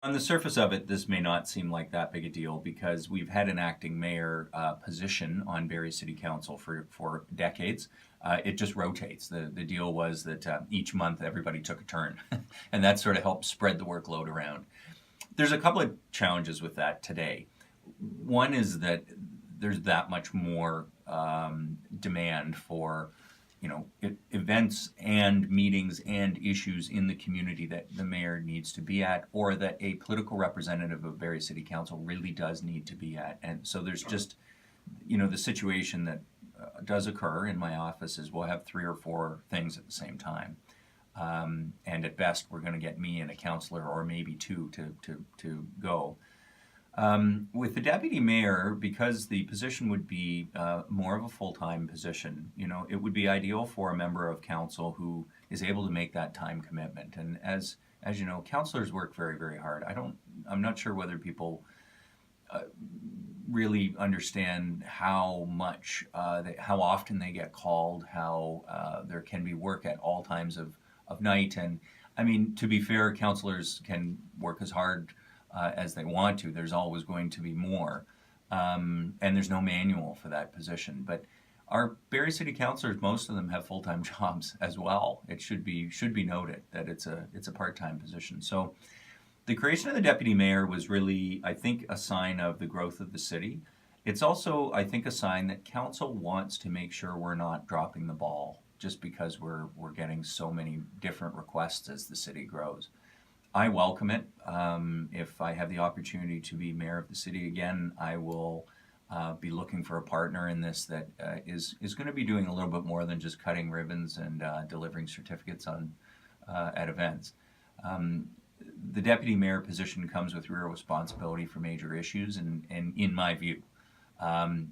On the surface of it, this may not seem like that big a deal because we've had an acting mayor position on Barrie City Council for decades. It just rotates. The deal was that each month everybody took a turn, and that sort of helped spread the workload around. There's a couple of challenges with that today. One is that there's that much more demand for events and meetings and issues in the community that the mayor needs to be at, or that a political representative of Barrie City Council really does need to be at. And so there's just, the situation that does occur in my office is we'll have 3 or 4 things at the same time. And at best, we're going to get me and a councillor, or maybe 2 to go. With the deputy mayor, because the position would be more of a full-time position, it would be ideal for a member of council who is able to make that time commitment. And as you know, councillors work very, very hard. I'm not sure whether people really understand how much, how often they get called, how there can be work at all times of night. And I mean, to be fair, councillors can work as hard as they want to. There's always going to be more, and there's no manual for that position. But our Barrie City councillors, most of them have full-time jobs as well. It should be noted that it's a part-time position. So the creation of the deputy mayor was really, I think, a sign of the growth of the city. It's also, I think, a sign that council wants to make sure we're not dropping the ball just because we're getting so many different requests as the city grows. I welcome it. If I have the opportunity to be mayor of the city again, I will be looking for a partner in this that is going to be doing a little bit more than just cutting ribbons and delivering certificates at events. The deputy mayor position comes with real responsibility for major issues, and in my view.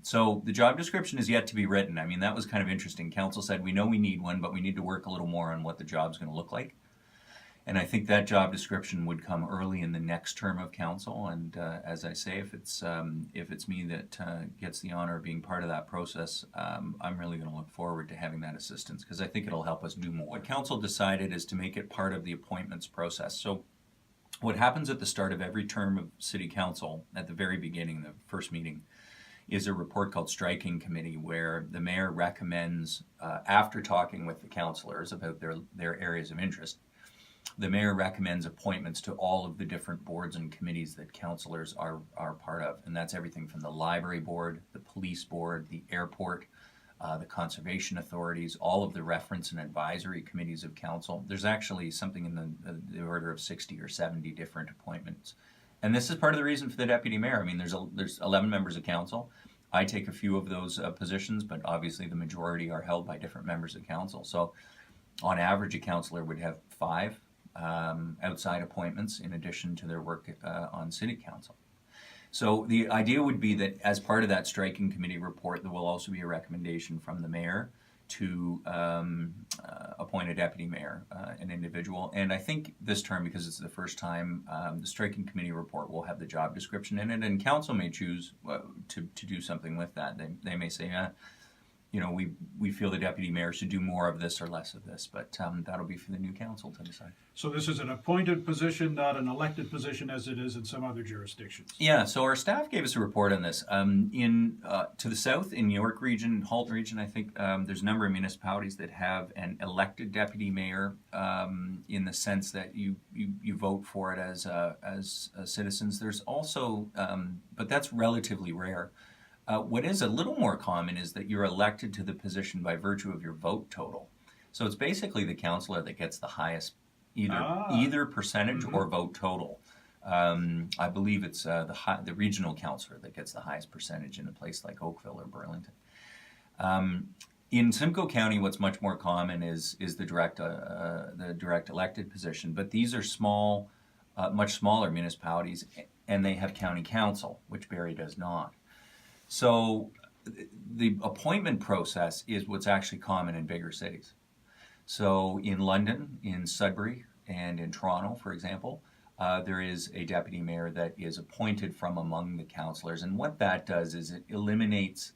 So the job description is yet to be written. I mean, that was kind of interesting. Council said, we know we need one, but we need to work a little more on what the job's going to look like. And I think that job description would come early in the next term of council. And as I say, if it's me that gets the honor of being part of that process, I'm really going to look forward to having that assistance because I think it'll help us do more. What council decided is to make it part of the appointments process. So what happens at the start of every term of city council, at the very beginning, the first meeting, is a report called Striking Committee, where the mayor recommends, after talking with the councillors about their areas of interest, the mayor recommends appointments to all of the different boards and committees that councillors are part of. And that's everything from the library board, the police board, the airport, the conservation authorities, all of the reference and advisory committees of council. There's actually something in the order of 60 or 70 different appointments. And this is part of the reason for the deputy mayor. I mean, there's 11 members of council. I take a few of those positions, but obviously the majority are held by different members of council. So on average, a councillor would have 5 outside appointments in addition to their work on city council. So the idea would be that as part of that striking committee report, there will also be a recommendation from the mayor to appoint a deputy mayor, an individual. And I think this term, because it's the first time, the striking committee report will have the job description in it, and council may choose to do something with that. They may say, we feel the deputy mayor should do more of this or less of this, but that'll be for the new council to decide. So this is an appointed position, not an elected position as it is in some other jurisdictions? Yeah, so our staff gave us a report on this. To the south, in York Region, Halton Region, I think there's a number of municipalities that have an elected deputy mayor in the sense that you vote for it as citizens. There's also, but that's relatively rare. What is a little more common is that you're elected to the position by virtue of your vote total. So it's basically the councillor that gets the highest either percentage or vote total. I believe it's the regional councillor that gets the highest percentage in a place like Oakville or Burlington. In Simcoe County, what's much more common is the direct elected position. But these are small, much smaller municipalities, and they have county council, which Barrie does not. So the appointment process is what's actually common in bigger cities. So in London, in Sudbury, and in Toronto, for example, there is a deputy mayor that is appointed from among the councillors. And what that does is it eliminates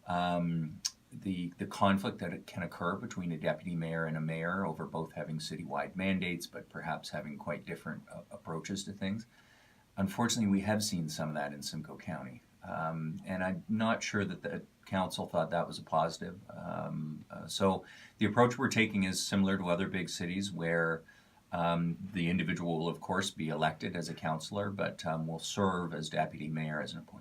the conflict that can occur between a deputy mayor and a mayor over both having citywide mandates, but perhaps having quite different approaches to things. unfortunately, we have seen some of that in Simcoe County. And I'm not sure that the council thought that was a positive. So the approach we're taking is similar to other big cities where the individual will, of course, be elected as a councillor, but will serve as deputy mayor as an appointee.